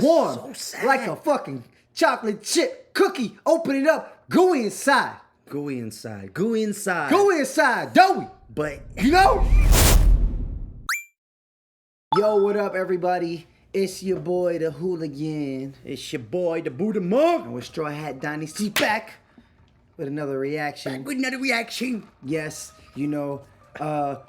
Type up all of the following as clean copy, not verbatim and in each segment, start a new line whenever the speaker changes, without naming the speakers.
warm,
So
like a fucking chocolate chip cookie. Open it up, gooey inside.
Gooey inside. Gooey inside.
Gooey inside, doughy.
But
You know? Yo, what up, everybody? It's your boy, the Hooligan.
it's your boy, the Buddha Monk.
And with Strawhat Dynasty back with another reaction.
With another reaction.
Yes, you know,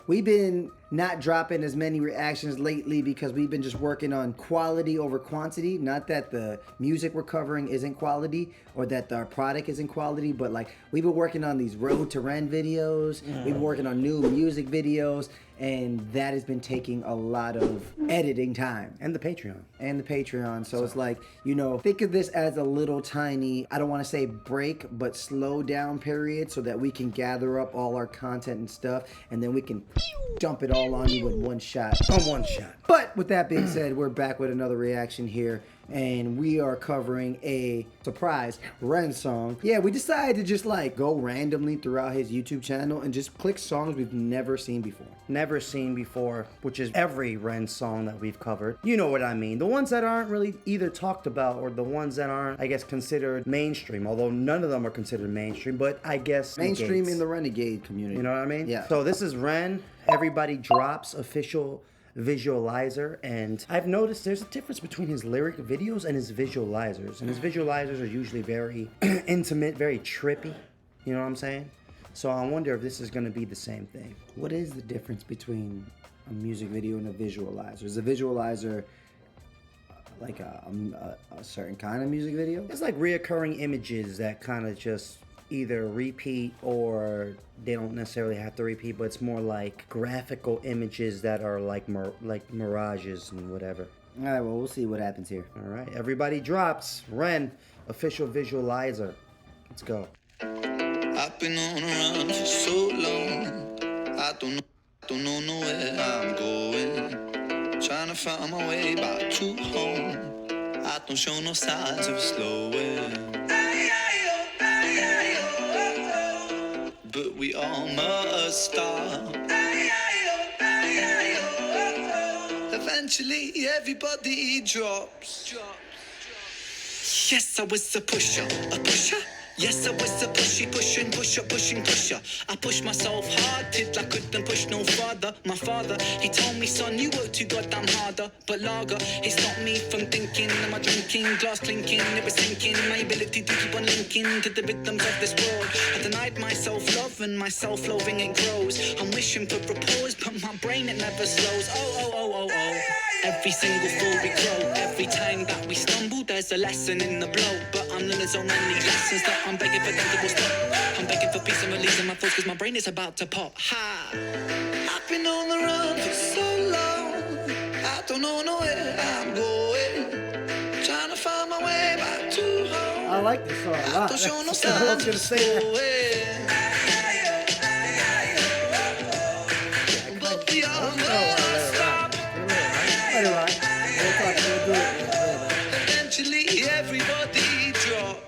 we've been not dropping as many reactions lately because we've been just working on quality over quantity. Not that the music we're covering isn't quality or that our product isn't quality, but like we've been working on these Road to REN videos. We've been working on new music videos, and that has been taking a lot of editing time.
And the Patreon.
So it's like, you know, think of this as a little tiny, I don't want to say break, but slow down period so that we can gather up all our content and stuff, and then we can dump it all on you with one shot.
On one shot.
But with that being said, we're back with another reaction here, and we are covering a surprise REN song. Yeah, we decided to just like go randomly throughout his YouTube channel and just click songs we've never seen before.
Never seen before, which is every REN song that we've covered. You know what I mean. The ones that aren't really either talked about or the ones that aren't, I guess, considered mainstream. Although none of them are considered mainstream, but I guess
Mainstream in the Renegade community.
You know what I mean?
Yeah.
So this is REN. Everybody Drops official visualizer, and I've noticed there's a difference between his lyric videos and his visualizers. And his visualizers are usually very intimate, very trippy. You know what I'm saying? So I wonder if this is going to be the same thing.
What is the difference between a music video and a visualizer? Is a visualizer like a certain kind of music video?
It's like reoccurring images that kind of just either repeat or they don't necessarily have to repeat, but it's more like graphical images that are like mirages and whatever.
All right, well, we'll see what happens here.
All right, Everybody Drops, REN, official visualizer. Let's go.
I've been on a run for so long. I don't know where I'm going. Trying to find my way back to home. I don't show no signs of slowing. But we all must stop. Eventually everybody drops. Yes, I was a pusher. Yes, I was a pushing, pusher. I pushed myself hard till I couldn't push no farther. My father, he told me, son, you work too goddamn harder. But lager, he stopped me from thinking. Am I drinking? Glass clinking, it was sinking. My ability to keep on linking to the rhythms of this world. I denied myself love and my self-loathing, it grows. I'm wishing for repose, but my brain, it never slows. Oh. Every single fall we grow. Every time that we stumble, there's a lesson in the blow. But I'm learning so many lessons that I'm begging for them to stop. I'm begging for peace and releasing my thoughts, cause my brain is about to pop. Ha! I've been on the run for so long. I don't know where I'm going. Trying to find my way back to home.
I like this song a lot.
Don't show no
I was
signs
gonna
of
say that.
slowing. But the almost stop. Eventually everybody dropped.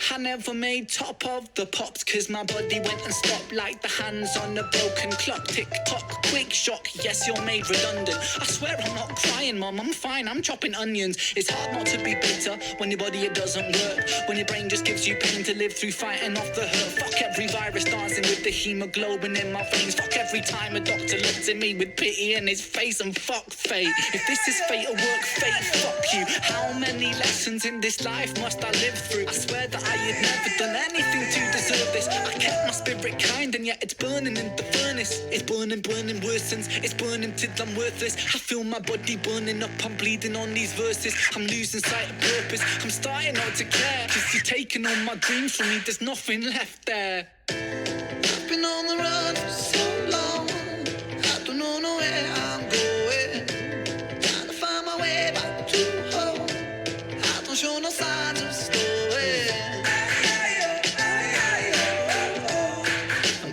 I never made top of the pops, cause my body went and stopped like the hands on a broken clock. Tick tock, quick shock, yes, you're made redundant. I swear I'm not crying, mom, I'm fine, I'm chopping onions. It's hard not to be bitter when your body, it doesn't work. When your brain just gives you pain to live through, fighting off the hurt. Fuck every virus dancing with the hemoglobin in my veins. Fuck every time a doctor looks at me with pity in his face, and fuck fate. If this is fate or work, fate, fuck you. How many lessons in this life must I live through? I swear that I had never done anything to deserve this. I kept my spirit kind, and yet it's burning in the furnace. It's burning, worsens. It's burning till I'm worthless. I feel my body burning up, I'm bleeding on these verses. I'm losing sight of purpose, I'm starting not to care. Cause you're taking all my dreams from me, there's nothing left there. I've been on the run for so long. I don't know where I'm going. Trying to find my way back to home. I don't show no signs of slowing.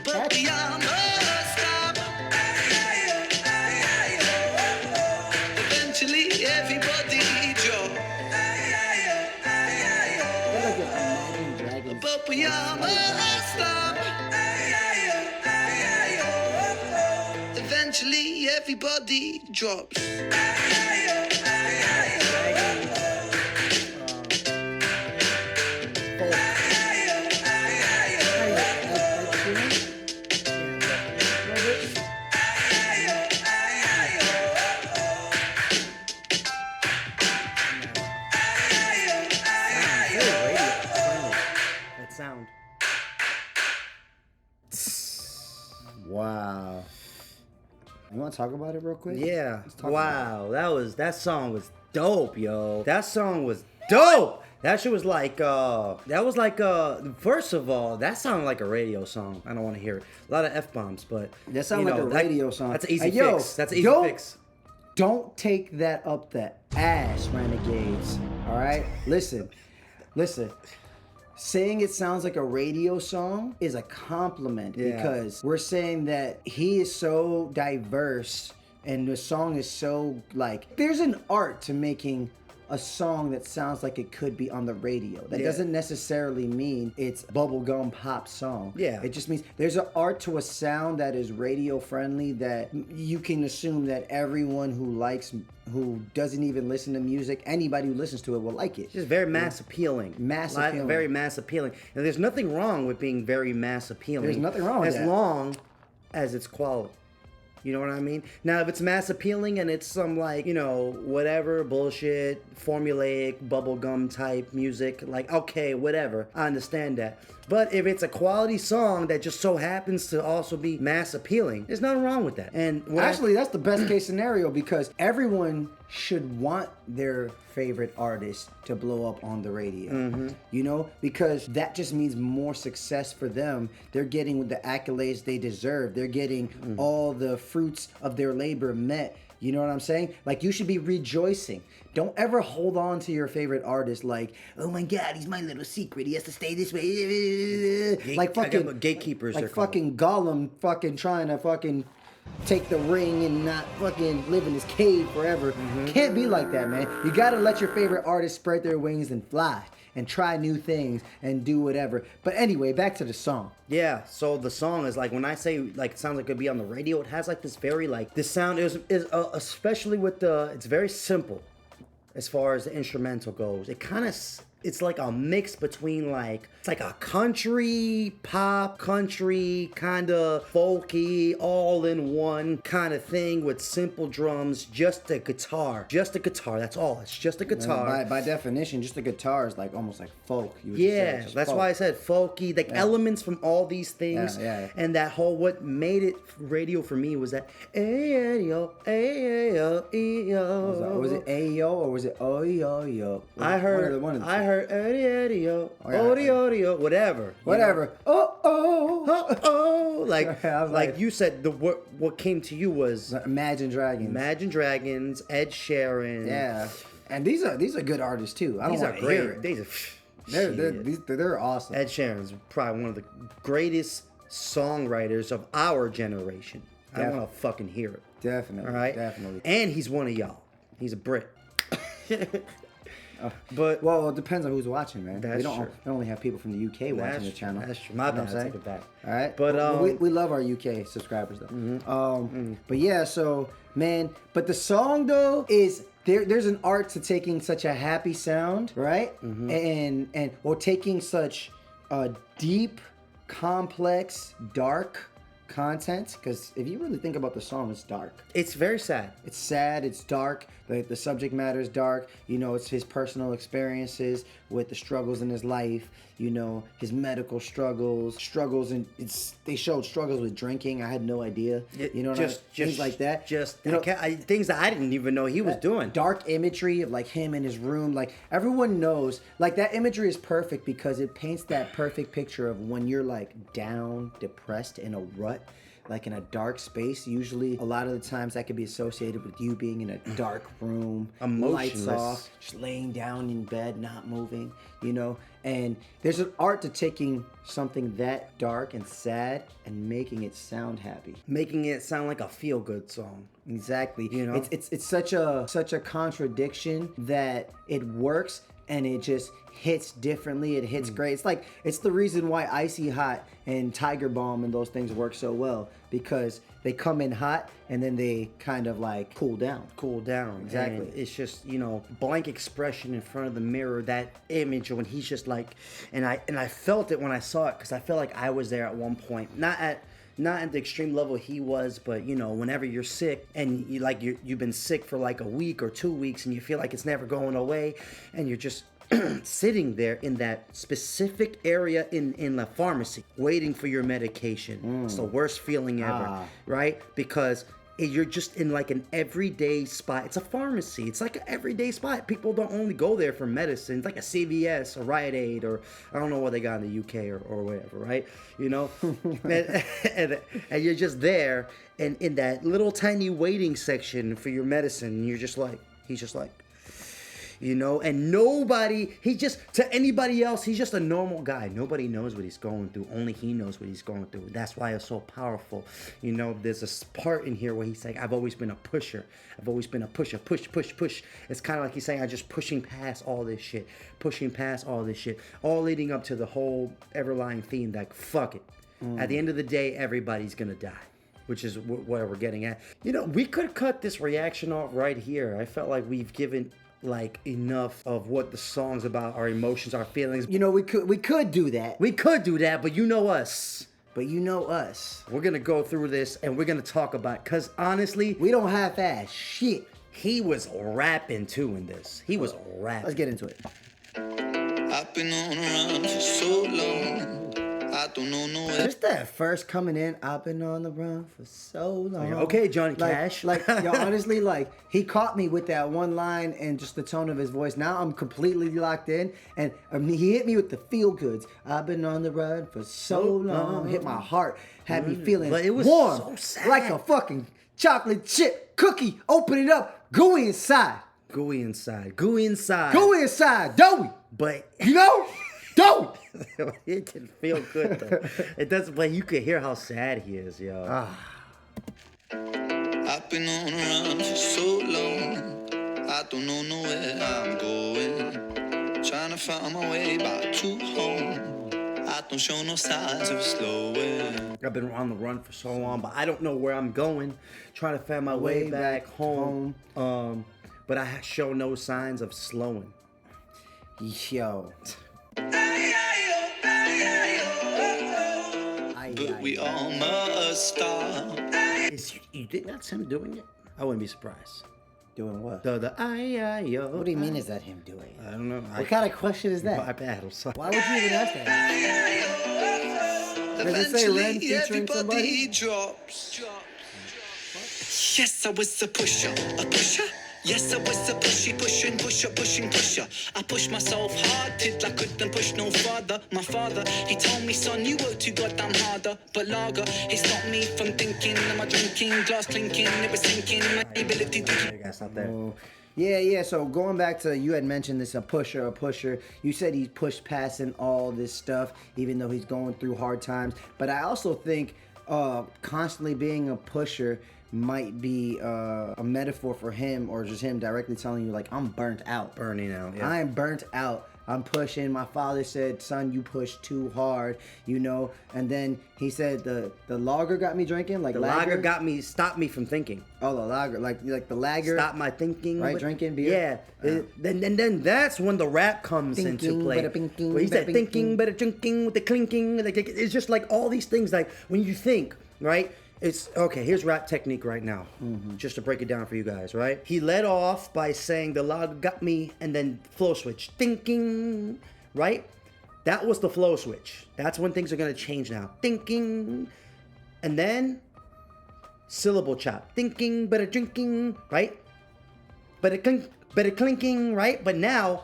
But the almost stop. Eventually everybody drops. But we almost stop. Eventually everybody drops.
to talk about it real quick?
Yeah.
Let's talk
Wow. That song was dope, yo. That song was dope. That shit was like, first of all, that sounded like a radio song. I don't want to hear it. A lot of F-bombs, but.
That sounds like a radio song.
That's an easy
Hey, yo,
fix. That's an easy fix.
Don't take that up the ass, renegades. All right? Listen. Saying it sounds like a radio song is a compliment because we're saying that he is so diverse and the song is so like, there's an art to making a song that sounds like it could be on the radio. That doesn't necessarily mean it's bubblegum pop song.
Yeah.
It just means there's an art to a sound that is radio friendly that you can assume that everyone who doesn't even listen to music, anybody who listens to it will like it.
It's just very mass appealing. Very mass appealing. And there's nothing wrong with being very mass appealing.
There's nothing wrong with that.
As long as it's quality. You know what I mean? Now, if it's mass appealing and it's some like, whatever bullshit, formulaic, bubblegum type music, like, okay, whatever. I understand that. But if it's a quality song that just so happens to also be mass appealing, there's nothing wrong with that. And
actually, that's the best case scenario because everyone should want their favorite artist to blow up on the radio. Because that just means more success for them. They're getting the accolades they deserve. They're getting all the fruits of their labor met. You know what I'm saying? Like, you should be rejoicing. Don't ever hold on to your favorite artist like, oh my God, he's my little secret. He has to stay this way. Like fucking
gatekeepers.
Like fucking Gollum fucking trying to fucking take the ring and not fucking live in his cave forever. Can't be like that, man. You gotta let your favorite artist spread their wings and fly and try new things and do whatever. But anyway, back to the song.
Yeah, so the song is like, when I say like it sounds like it could be on the radio, it has like this very like, this sound is especially with it's very simple as far as the instrumental goes. It kind of, it's like a mix between like, it's like a country, pop, country, kind of folky, all in one kind of thing with simple drums, just a guitar. Just a guitar, that's all. It's just a guitar.
By definition, just a guitar is like almost like folk.
Yeah, that's why I said folky, like elements from all these things. And that whole, what made it radio for me was that, ayo, ayo, ayo.
Was it ayo or was it oyo?
I heard audio, audio, whatever.
Whatever.
Oh.
I was
like you said, what came to you was
Imagine Dragons.
Imagine Dragons, Ed Sheeran.
Yeah, and these are good artists too. I don't want to hear it. They're awesome.
Ed Sheeran's probably one of the greatest songwriters of our generation. I want to fucking hear it.
Definitely.
All right.
Definitely.
And he's one of y'all. He's a Brit.
But it depends on who's watching, man.
That's true.
We only have people from the UK watching the channel.
That's true. My bad. I take it back.
All right,
but
we love our UK subscribers though. But yeah, so man, but the song though is there's an art to taking such a happy sound, right? And or taking such a deep, complex, dark content, because if you really think about the song, it's dark.
It's very sad.
It's sad, it's dark, the subject matter is dark, it's his personal experiences with the struggles in his life, his medical struggles, and they showed struggles with drinking. I had no idea, things like that.
Things that I didn't even know he was doing.
Dark imagery of like him in his room, like everyone knows, like that imagery is perfect because it paints that perfect picture of when you're like down, depressed, in a rut, like in a dark space. Usually a lot of the times that could be associated with you being in a dark room, lights off, just laying down in bed, not moving, and there's an art to taking something that dark and sad and making it sound happy,
making it sound like a feel-good song.
Exactly. It's such a contradiction that it works and it just hits differently. It hits great. It's the reason why Icy Hot and Tiger Balm and those things work so well, because they come in hot and then they kind of like cool down.
Exactly. And it's just, blank expression in front of the mirror, that image when he's just like, and I felt it when I saw it, because I felt like I was there at one point. Not at the extreme level he was, but whenever you're sick and you've been sick for like a week or 2 weeks and you feel like it's never going away, and you're just sitting there in that specific area in the pharmacy waiting for your medication. It's the worst feeling ever, right? Because you're just in like an everyday spot. It's a pharmacy. It's like an everyday spot. People don't only go there for medicine. It's like a CVS, a Rite Aid, or I don't know what they got in the UK or whatever, right? You know, and you're just there, and in that little tiny waiting section for your medicine, and he's just like, you know, and to anybody else, he's just a normal guy. Nobody knows what he's going through. Only he knows what he's going through. That's why it's so powerful. You know, there's a part in here where he's like, I've always been a pusher. I've always been a pusher, push. It's kind of like he's saying, I'm just pushing past all this shit, all leading up to the whole everlying theme, like, fuck it. At the end of the day, everybody's going to die. Which is where we're getting at. You know, we could cut this reaction off right here. I felt like we've given like enough of what the song's about, our emotions, our feelings.
You know, we could do that.
We could do that, but you know us.
We're
gonna go through this and we're gonna talk about, cause honestly,
we don't half-ass shit.
He was rapping too in this. He was rapping.
Let's get into it.
I've been on a run for so long. I don't know nowhere.
Just that first coming in, I've been on the run for so long.
Okay, Johnny Cash.
Like, yo, honestly, like, he caught me with that one line and just the tone of his voice. Now I'm completely locked in, and he hit me with the feel goods. I've been on the run for so long. Hit my heart, had me feeling
But it was
warm,
so sad.
like a fucking chocolate chip cookie. Open it up, gooey inside.
Gooey inside.
Gooey inside, doughy.
But
you know, doughy.
it didn't feel good though. It doesn't, but you could hear how sad he is, yo.
I've been on a run for so long. I don't know nowhere I'm going. Trying to find my way back to home. I don't show no signs of slowing.
I've been on the run for so long, but I don't know where I'm going. Trying to find my way back home. But I show no signs of slowing.
Yo.
But we all must stop.
You think that's him doing it? I wouldn't be surprised.
Doing what?
The I-I-O.
What do you mean is that him doing it?
I don't know.
What kind of question is that?
My bad, I'm sorry.
Why would you even ask that? Does it say Ren featuring somebody?
Drops. Yes, I was a pusher. Yes, I was a pushing pusher. I pushed myself hard till I couldn't push no further. My father, he told me, son, you work too goddamn harder. But lager, he stopped me from thinking. Am I drinking? Glass clinking, it was sinking. My ability to...
You gotta stop there.
Yeah. So going back to, you had mentioned this, a pusher. You said he pushed passing all this stuff, even though he's going through hard times. But I also think constantly being a pusher might be a metaphor for him, or just him directly telling you, like, I'm burnt out.
Burning out, yeah.
I'm burnt out. I'm pushing. My father said, son, you push too hard, you know. And then he said the lager got me drinking, like
the
lager
stopped me from thinking.
Oh, the lager, like the lager.
Stop my thinking.
Right, drinking beer.
Yeah. Then that's when the rap comes into play. Where he said thinking, better drinking with the clinking. Like, it's just like all these things. Like when you think, right? It's okay. Here's rap technique right now, just to break it down for you guys. Right? He led off by saying the lager got me, and then flow switch, thinking. Right? That was the flow switch. That's when things are gonna change now. Thinking, and then syllable chop. Thinking, better drinking. Right? Better clinking. Right? But now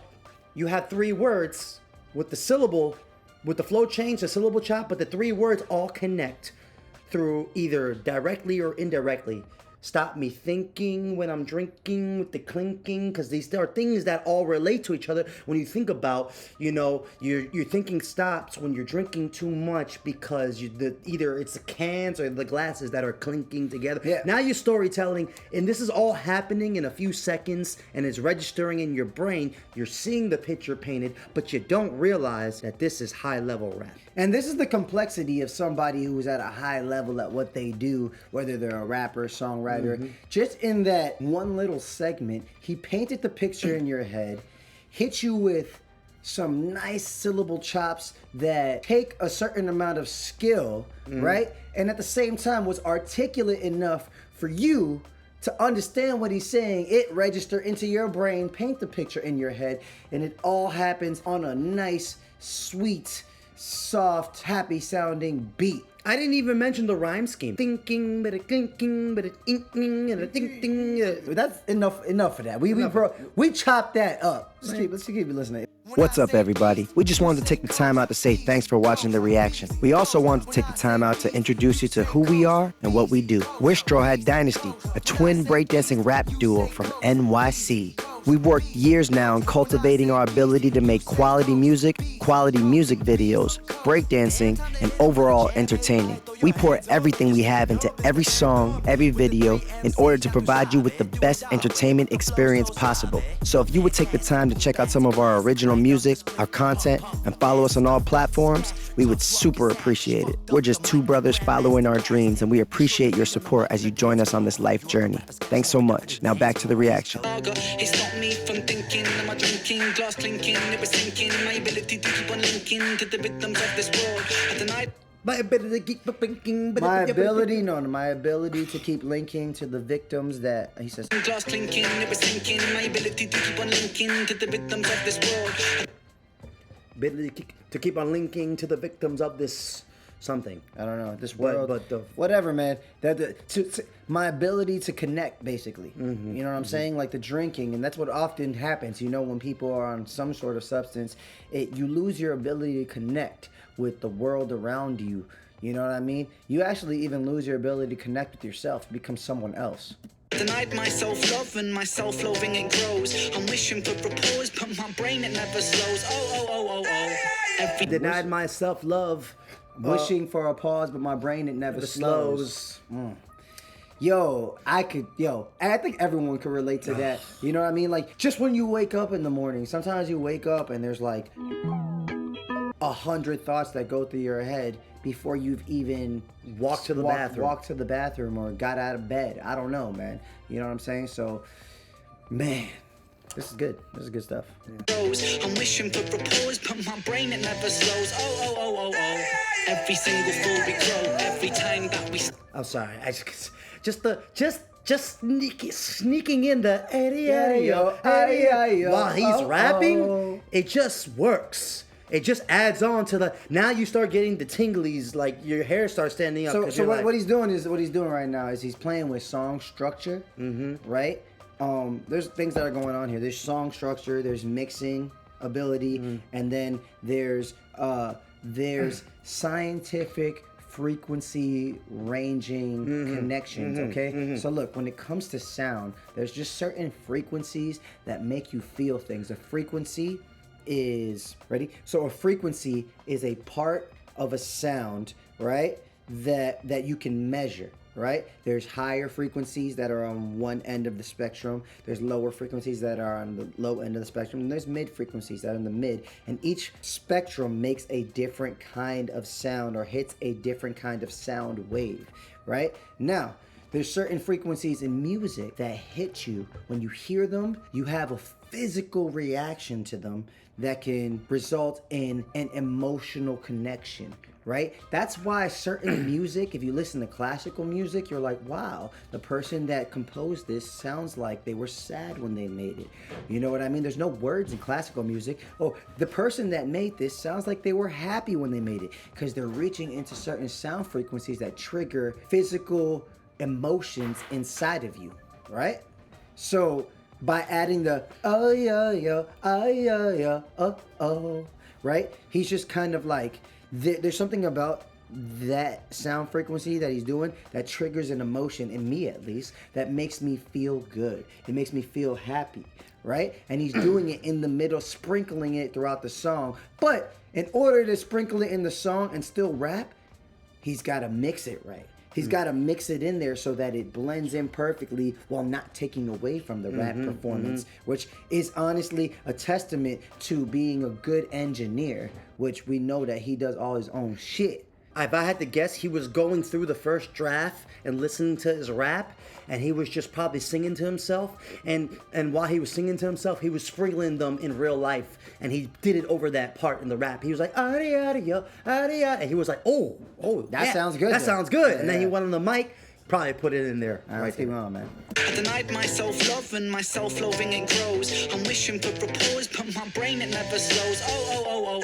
you have 3 words with the syllable, with the flow change, the syllable chop, but the 3 words all connect through either directly or indirectly. Stop me thinking when I'm drinking with the clinking, because these are things that all relate to each other. When you think about, you know, your thinking stops when you're drinking too much, because either it's the cans or the glasses that are clinking together.
Yeah.
Now you're storytelling, and this is all happening in a few seconds, and it's registering in your brain. You're seeing the picture painted, but you don't realize that this is high-level rap.
And this is the complexity of somebody who's at a high level at what they do, whether they're a rapper, songwriter. Just in that one little segment, he painted the picture in your head, hit you with some nice syllable chops that take a certain amount of skill, right? And at the same time was articulate enough for you to understand what he's saying, it register into your brain, paint the picture in your head, and it all happens on a nice, sweet, soft, happy sounding beat.
I didn't even mention the rhyme scheme. Thinking, but a clinking, but a inking, and a ding ding.
That's enough of that. We chopped that up. Let's keep listening. What's up, everybody? We just wanted to take the time out to say thanks for watching the reaction. We also wanted to take the time out to introduce you to who we are and what we do. We're Strawhat Dynasty, a twin breakdancing rap duo from NYC. We've worked years now in cultivating our ability to make quality music videos, breakdancing, and overall entertaining. We pour everything we have into every song, every video, in order to provide you with the best entertainment experience possible. So if you would take the time to check out some of our original music, our content, and follow us on all platforms, we would super appreciate it. We're just two brothers following our dreams, and we appreciate your support as you join us on this life journey. Thanks so much. Now back to the reaction.
He stopped me from thinking, am I drinking, glass clinking, it was sinking, my ability to keep on linking to the rhythms of this world. I denied
My ability to keep thinking.
My ability to keep linking to the victims that he says.
glass clinking, it was sinking, my ability to keep on linking to the rhythms of this world.
Ability to keep on linking to the victims of this something.
I don't know this world, whatever, man. My ability to connect, basically.
Mm-hmm.
You know what I'm saying? Like the drinking, and that's what often happens. You know, when people are on some sort of substance, you lose your ability to connect with the world around you. You know what I mean? You actually even lose your ability to connect with yourself, to become someone else.
Denied my self-love and my self-loathing it grows. I'm wishing for repose, but my brain it never slows. Oh.
Denied my self-love.
Wishing for a pause, but my brain it never slows. I think everyone could relate to that. You know what I mean? Like, just when you wake up in the morning, sometimes you wake up and there's like 100 thoughts that go through your head before you've even walked to the bathroom or got out of bed. I don't know, man. You know what I'm saying? So, man, this is good. This is good stuff. Yeah.
I'm wishing for repose, but my brain it never slows. Oh. Every single fall we grow, every time that we.
I'm sorry. I just sneaking in the while he's rapping. It just works. It just adds on to the. Now you start getting the tinglies, like your hair starts standing up.
So what he's doing right now is he's playing with song structure, right? There's things that are going on here. There's song structure, there's mixing ability, and then there's scientific frequency ranging connections, okay? So look, when it comes to sound, there's just certain frequencies that make you feel things. A frequency is, ready? So a frequency is a part of a sound, right? That you can measure. Right? There's higher frequencies that are on one end of the spectrum. There's lower frequencies that are on the low end of the spectrum. And there's mid frequencies that are in the mid. And each spectrum makes a different kind of sound or hits a different kind of sound wave. Right? Now, there's certain frequencies in music that hit you. When you hear them, you have a physical reaction to them that can result in an emotional connection. Right? That's why certain music, if you listen to classical music, you're like, wow, the person that composed this sounds like they were sad when they made it. You know what I mean? There's no words in classical music. Oh, the person that made this sounds like they were happy when they made it, because they're reaching into certain sound frequencies that trigger physical emotions inside of you, right? So by adding the right? He's just kind of like, there's something about that sound frequency that he's doing that triggers an emotion in me, at least, that makes me feel good. It makes me feel happy, right? And he's doing it in the middle, sprinkling it throughout the song. But in order to sprinkle it in the song and still rap, he's got to mix it right. He's got to mix it in there so that it blends in perfectly while not taking away from the rap performance, which is honestly a testament to being a good engineer, which we know that he does all his own shit.
If I had to guess, he was going through the first draft and listening to his rap, and he was just probably singing to himself. And while he was singing to himself, he was sprinkling them in real life, and he did it over that part in the rap. He was like, and he was like, oh,
That sounds good.
That sounds good. And then he went on the mic, probably put it in there.
All right, let's keep on, man.
I denied my self-love and my self-loathing it grows. I'm wishing for rapport, but my brain it never slows. Oh.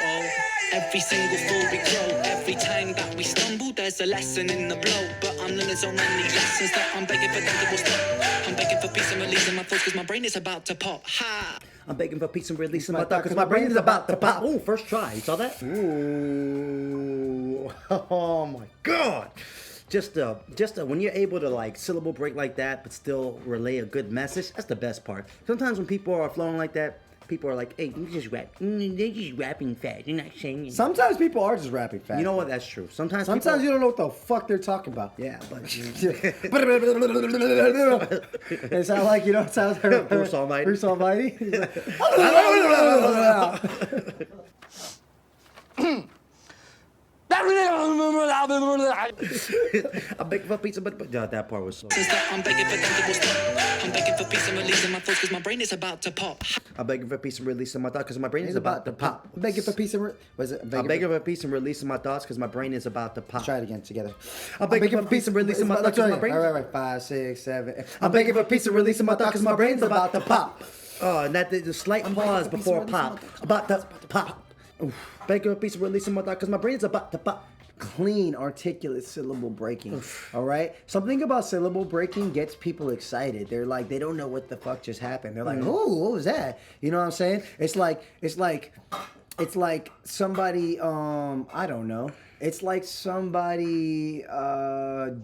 Every single fall we grow. Every time that we stumble, there's a lesson in the blow. But I'm learning so many lessons that I'm begging for them to will stop. I'm begging for peace and releasing my thoughts because my brain is about to pop. Ha!
I'm begging for peace and releasing my thought because my brain is about to pop. Ooh, first try. You saw that? Ooh. Oh my God. Just when you're able to like syllable break like that, but still relay a good message, that's the best part. Sometimes when people are flowing like that, people are like, hey, you just rap. They're just rapping fast. You're not saying.
Sometimes people are just rapping fast.
You know what? That's true. Sometimes
you don't know what the fuck they're talking about.
Yeah, but
it sounds like, it sounds like
Bruce Almighty.
Bruce Almighty.
I'm begging for pizza, but that part was so.
I'm begging for them to will stop. I'm begging for peace and releasing my thoughts because my brain is about to pop.
I'm begging for peace and releasing my thoughts because my brain is about to pop.
I'm begging for peace and
I'm begging for peace and releasing my thoughts because my brain is about to pop.
Try it again together.
I'm begging for peace and releasing my thoughts because my brain.
All right, 5, 6, 7.
I'm begging for peace and releasing my thoughts because my brain's about to pop. Oh, and that the slight pause before pop. About to pop. Begging for peace and releasing my thoughts because my brain's about to pop.
Clean, articulate syllable breaking. All right? Something about syllable breaking gets people excited. They're like, they don't know what the fuck just happened. They're like, oh, what was that? You know what I'm saying? It's like somebody, I don't know. It's like somebody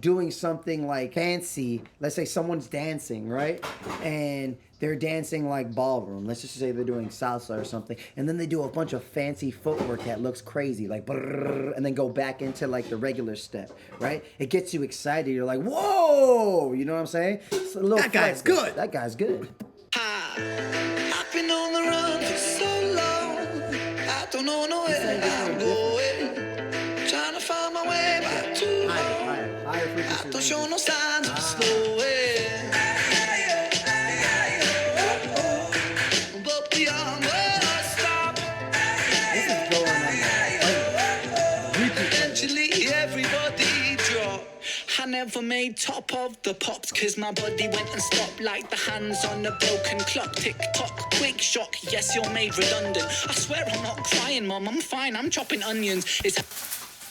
doing something like fancy. Let's say someone's dancing, right? And they're dancing like ballroom. Let's just say they're doing salsa or something. And then they do a bunch of fancy footwork that looks crazy, like brrr, and then go back into like the regular step, right? It gets you excited. You're like, whoa! You know what I'm saying? It's a little
That guy's good.
That guy's good.
I've been on the run for so long. I don't know where I'm going. Trying to find my way back to home.
Higher frequency.
I don't show no signs of slowing. But beyond where I stop, eventually everybody drop. I never made top of the pops cause my body went and stopped like the hands on a broken clock. Tick tock, quick shock, yes you're made redundant. I swear I'm not crying, mom, I'm fine, I'm chopping onions.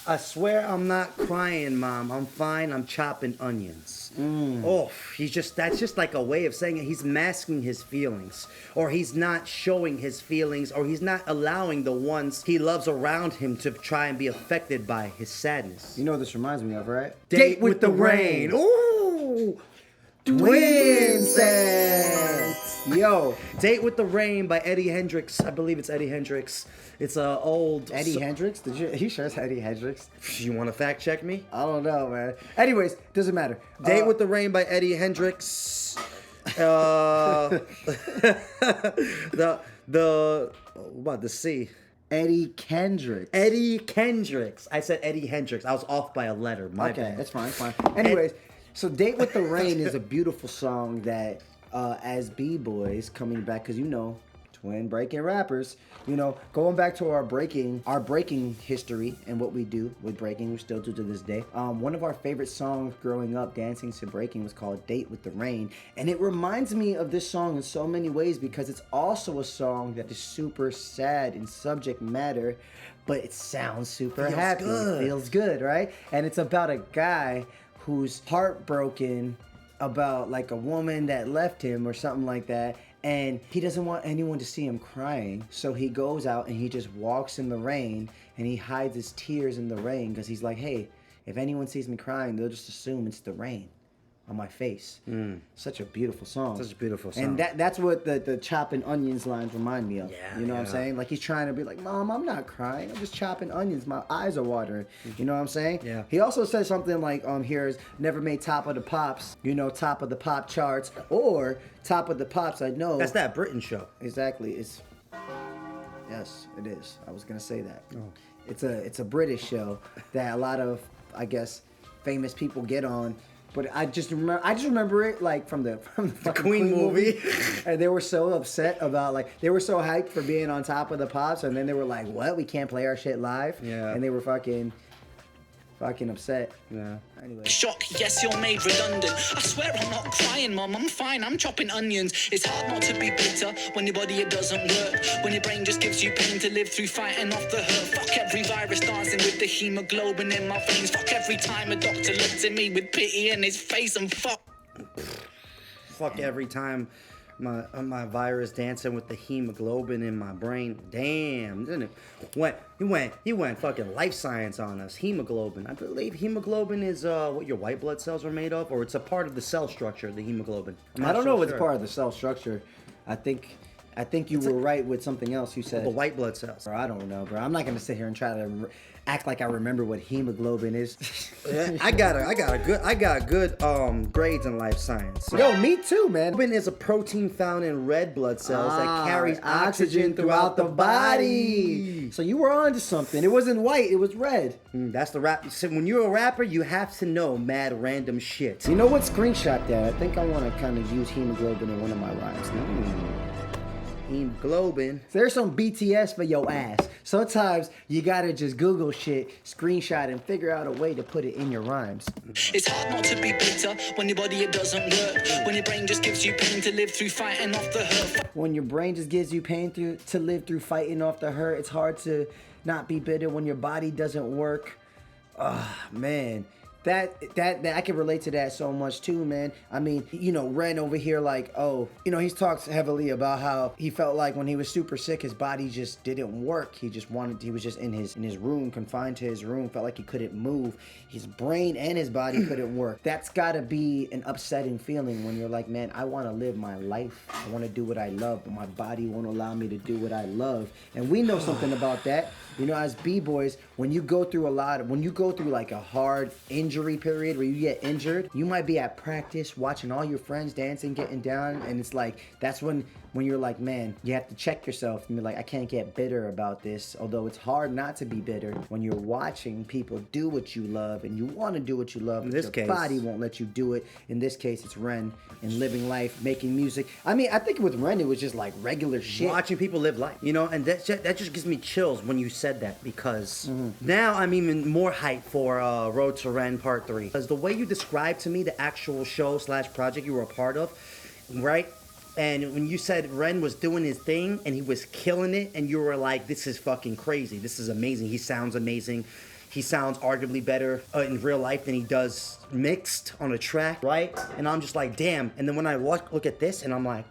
I swear I'm not crying, Mom. I'm fine. I'm chopping onions. Oh, that's just like a way of saying it. He's masking his feelings, or he's not showing his feelings, or he's not allowing the ones he loves around him to try and be affected by his sadness.
You know what this reminds me of, right?
Date with the Rain. Ooh!
Twin Sets! Yo.
Date with the Rain by Eddie Hendrix. I believe it's Eddie Hendrix. It's a old...
Eddie Hendrix? You sure it's Eddie Hendrix?
You want to fact check me?
I don't know, man. Anyways, doesn't matter.
Date with the Rain by Eddie Hendrix. What, the C?
Eddie Kendricks.
Eddie Kendricks. I said Eddie Hendrix. I was off by a letter. My
okay,
bad.
that's fine, fine. Anyways, so Date with the Rain is a beautiful song that as B-boys coming back, because twin breaking rappers, going back to our breaking history and what we do with breaking, we still do to this day. One of our favorite songs growing up, dancing to breaking, was called Date with the Rain. And it reminds me of this song in so many ways because it's also a song that is super sad in subject matter, but it sounds super happy.
Good.
It feels good, right? And it's about a guy who's heartbroken about like a woman that left him or something like that. And he doesn't want anyone to see him crying. So he goes out and he just walks in the rain and he hides his tears in the rain because he's like, hey, if anyone sees me crying, they'll just assume it's the rain on my face. Such a beautiful song.
Such a beautiful song.
And that's what the chopping onions lines remind me of.
Yeah,
you know what I'm saying? Like he's trying to be like, Mom, I'm not crying. I'm just chopping onions. My eyes are watering. You know what I'm saying?
Yeah.
He also says something like, here's never made top of the pops, top of the pop charts, or top of the pops. I know.
That's that Britain show.
Exactly. Yes, it is. I was gonna say that. Oh. It's a British show that a lot of, I guess, famous people get on. But I just remember it like from the fucking
Queen movie.
And they were so upset about they were so hyped for being on top of the pops, and then they were like, "What? We can't play our shit live?"
Yeah.
And they were fucking fucking upset.
Yeah.
Anyway.
Shock, yes, you're made redundant. I swear I'm not crying, mom, I'm fine, I'm chopping onions. It's hard not to be bitter when your body, it doesn't work. When your brain just gives you pain to live through, fighting off the hurt. Fuck every virus dancing with the hemoglobin in my veins. Fuck every time a doctor looks at me with pity in his face, and fuck
every time my virus dancing with the hemoglobin in my brain. Damn, didn't it? He went fucking life science on us. Hemoglobin. I believe hemoglobin is what your white blood cells are made of, or it's a part of the cell structure, the hemoglobin.
I don't know if it's part of the cell structure. I think you were right with something else you said.
The white blood cells.
Bro, I don't know, bro. I'm not gonna sit here and try to act like I remember what hemoglobin is.
I got good grades in life science. So.
Yo, me too, man.
Hemoglobin is a protein found in red blood cells that carries
oxygen throughout the body. So you were on to something. It wasn't white, it was red.
That's the rap. So when you're a rapper, you have to know mad random shit.
You know what? Screenshot that. I think I want to kind of use hemoglobin in one of my rhymes.
Hemoglobin.
There's some BTS for your ass. Sometimes you gotta just Google shit, screenshot, and figure out a way to put it in your rhymes.
it's hard not to be bitter when your body, it doesn't work. When your brain just gives you pain to live through, fighting off the hurt.
When your brain just gives you pain to live through fighting off the hurt, it's hard to not be bitter when your body doesn't work. Man. That I can relate to that so much too, man. I mean, you know, Ren over here, like, he talks heavily about how he felt like when he was super sick, his body just didn't work. He was just in his room, confined to his room, felt like he couldn't move. His brain and his body couldn't work. That's gotta be an upsetting feeling when you're like, man, I wanna live my life. I wanna do what I love, but my body won't allow me to do what I love. And we know something about that. You know, as B-boys, when you go through like a hard injury period where you get injured, you might be at practice watching all your friends dancing, getting down, and it's like, that's when you're like, man, you have to check yourself and be like, I can't get bitter about this. Although it's hard not to be bitter when you're watching people do what you love and you want to do what you love, but your body won't let you do it. In this case, it's Ren and living life, making music. I mean, I think with Ren, it was just like regular shit.
Watching people live life, you know, and that just gives me chills when you said that, because now I'm even more hyped for Road to Ren Part 3. Because the way you described to me the actual show / project you were a part of, right? And when you said Ren was doing his thing and he was killing it, and you were like, this is fucking crazy. This is amazing. He sounds amazing. He sounds arguably better in real life than he does mixed on a track, right? And I'm just like, damn. And then when I look at this and I'm like,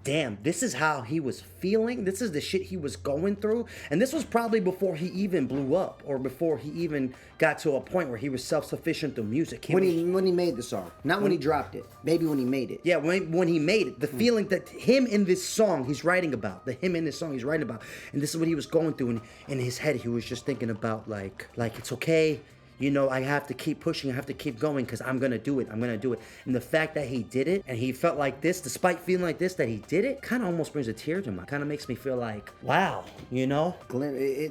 damn, this is how he was feeling. This is the shit he was going through. And this was probably before he even blew up, or before he even got to a point where he was self-sufficient through music.
When he made the song, not when he dropped it. Maybe when he made it.
Yeah, when he made it, the feeling that him in this song he's writing about, and this is what he was going through. And in his head, he was just thinking about like it's okay. You know, I have to keep pushing. I have to keep going because I'm going to do it. And the fact that he did it and he felt like this, despite feeling like this, that he did it, kind of almost brings a tear to my eye. Kind of makes me feel like, wow, you know?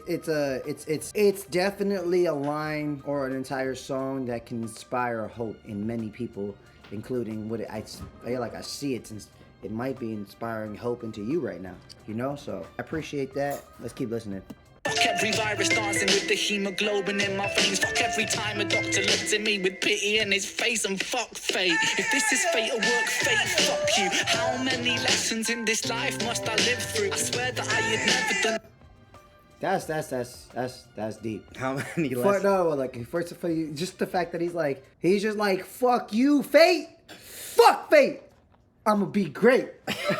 It's definitely a line or an entire song that can inspire hope in many people, including I feel like I see it, since it might be inspiring hope into you right now, you know? So I appreciate that. Let's keep listening.
Fuck every virus dancing with the hemoglobin in my veins. Fuck every time a doctor looks at me with pity in his face, and fuck fate. If this is fate or work, fate, fuck you. How many lessons in this life must I live through? I swear that I had never done.
That's deep.
How many lessons?
First of all, just the fact that he's just like, fuck you, fate. Fuck fate. I'm gonna be great.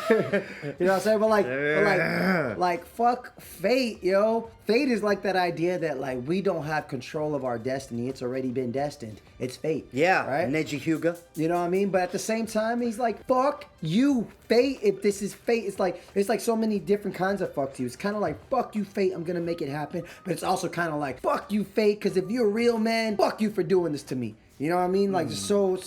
You know what I'm saying? But fuck fate, yo. Fate is like that idea that like we don't have control of our destiny. It's already been destined. It's fate.
Yeah,
right?
Neji Hyuga.
You know what I mean? But at the same time, he's like, fuck you, fate. If this is fate, it's like so many different kinds of fuck you. It's kind of like, fuck you, fate, I'm gonna make it happen. But it's also kind of like, fuck you, fate, because if you're a real man, fuck you for doing this to me. You know what I mean? Like, so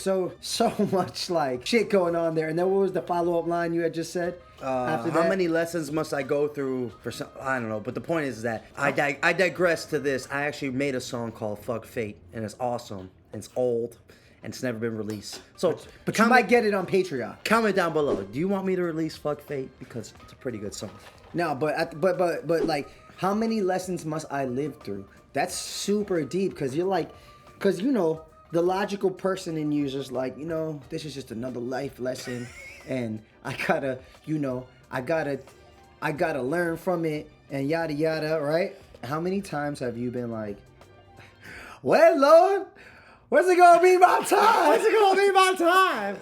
much like shit going on there. And then what was the follow-up line you had just said? After that?
How many lessons must I go through for some? I don't know. But the point is that I digress to this. I actually made a song called "Fuck Fate," and it's awesome. And it's old, and it's never been released. So,
But you might get it on Patreon.
comment down below. Do you want me to release "Fuck Fate" because it's a pretty good song?
No, but like, how many lessons must I live through? That's super deep, because you're like, because you know, the logical person in you is just like, you know, this is just another life lesson, and I gotta, you know, I gotta learn from it, and yada yada, right? How many times have you been like, well, Lord, when's it gonna be my time? When's it gonna be my time?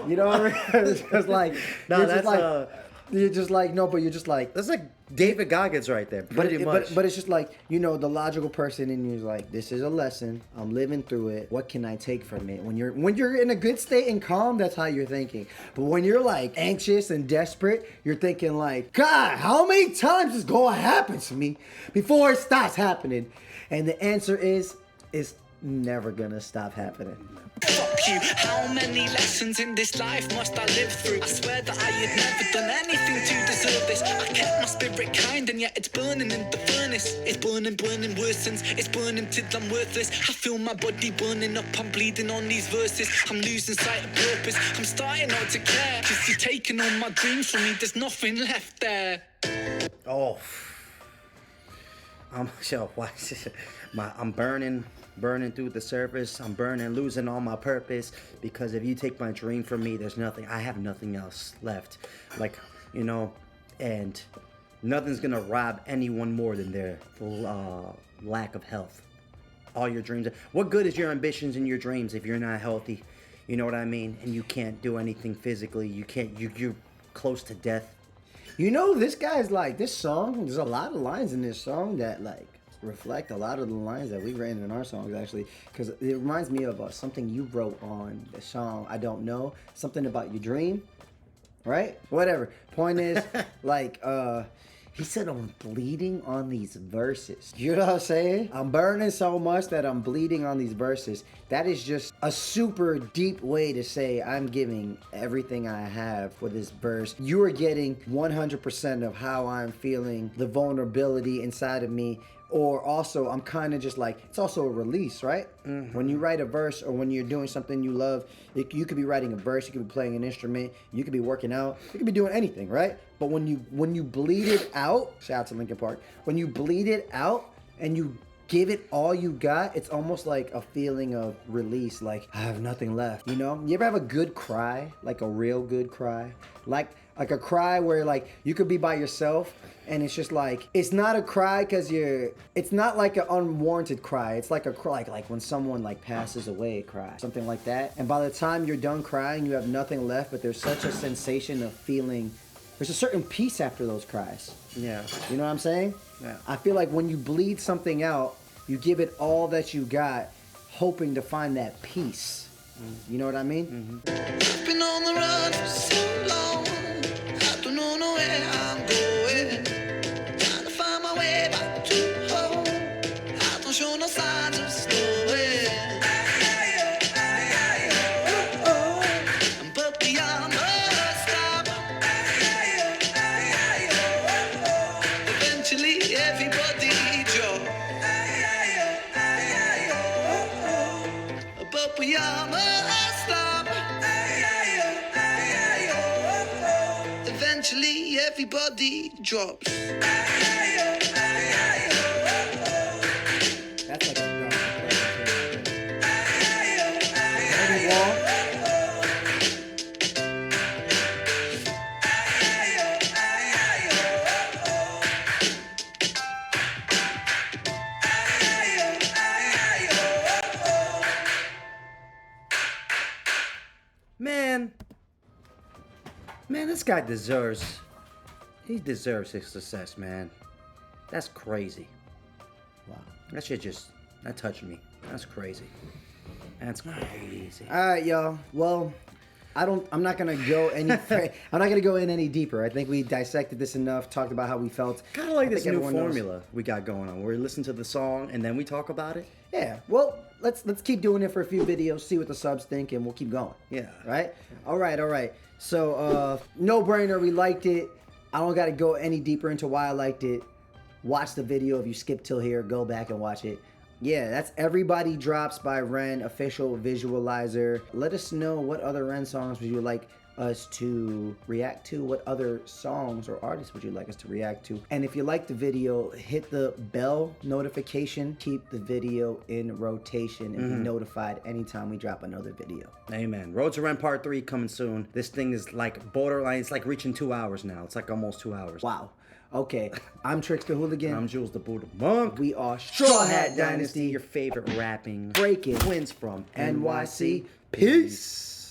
You know what I mean? It's just like,
No,
you're
that's
just like, you're just like, no, but you're just like,
that's like David Goggins right there, pretty much.
But it's just like, you know, the logical person in you is like, this is a lesson. I'm living through it. What can I take from it? When you're in a good state and calm, that's how you're thinking. But when you're like anxious and desperate, you're thinking like, God, how many times is gonna happen to me before it stops happening? And the answer is, it's never gonna stop happening.
Fuck you, how many lessons in this life must I live through? I swear that I had never done anything to deserve this. I kept my spirit kind and yet it's burning in the furnace. It's burning, burning worsens, it's burning till I'm worthless. I feel my body burning up, I'm bleeding on these verses. I'm losing sight of purpose, I'm starting not to care. Cause you're taking all my dreams from me, there's nothing left there.
Oh, I'm burning through the surface. I'm losing all my purpose, because if you take my dream from me, there's nothing. I have nothing else left, like, you know, and nothing's gonna rob anyone more than their lack of health. All your dreams. What good is your ambitions and your dreams if you're not healthy? You know what I mean? And you can't do anything physically. You're close to death.
You know, this guy's like, this song, there's a lot of lines in this song that like reflect a lot of the lines that we've written in our songs, actually, because it reminds me of something you wrote on the song I Don't Know, something about your dream, right? Whatever. Point is, like, he said, I'm bleeding on these verses. You know what I'm saying? I'm burning so much that I'm bleeding on these verses. That is just a super deep way to say I'm giving everything I have for this verse. You are getting 100% of how I'm feeling, the vulnerability inside of me. Or also, I'm kind of just like, it's also a release, right? Mm-hmm. When you write a verse, or when you're doing something you love, you could be writing a verse, you could be playing an instrument, you could be working out, you could be doing anything, right? But when you bleed it out, shout out to Linkin Park, when you bleed it out and you give it all you got, it's almost like a feeling of release, like, I have nothing left, you know? You ever have a good cry, like a real good cry? Like a cry where like you could be by yourself and it's just like, it's not a cry because it's not like an unwarranted cry. It's like a cry, like when someone like passes away, cry, something like that. And by the time you're done crying, you have nothing left, but there's such a sensation of feeling, there's a certain peace after those cries.
Yeah.
You know what I'm saying?
Yeah.
I feel like when you bleed something out, you give it all that you got, hoping to find that peace. You know what I mean?
I've been on the run for so long, I don't know where I'm going. Trying to find my way back to home, I don't show no signs of slowing. But beyond the stop, eventually everybody drops. But beyond the stop, eventually everybody drops.
That's like a Heavy wall.
Man, this guy deserves his success, man. That's crazy.
Wow.
That shit that touched me. That's crazy. That's crazy.
All right, y'all. Well, I'm not gonna go any. I'm not gonna go in any deeper. I think we dissected this enough. Talked about how we felt.
Kind of like this new
everyone knows.
formula we got going on, where we listen to the song and then we talk about it.
Yeah. Well, let's keep doing it for a few videos. See what the subs think, and we'll keep going.
Yeah.
Right. All right. So, no brainer. We liked it. I don't got to go any deeper into why I liked it. Watch the video. If you skip till here, go back and watch it. Yeah, that's Everybody Drops by REN, official visualizer. Let us know what other REN songs would you like us to react to. What other songs or artists would you like us to react to? And if you like the video, hit the bell notification. Keep the video in rotation and be notified anytime we drop another video.
Amen. Road to REN Part 3 coming soon. This thing is like borderline. It's like reaching 2 hours now. It's like almost 2 hours.
Wow. Okay, I'm Trickster Hooligan.
I'm Jules the Buddha Monk.
We are Strawhat Dynasty,
your favorite rapping
breaking
twins from
NYC.
Peace.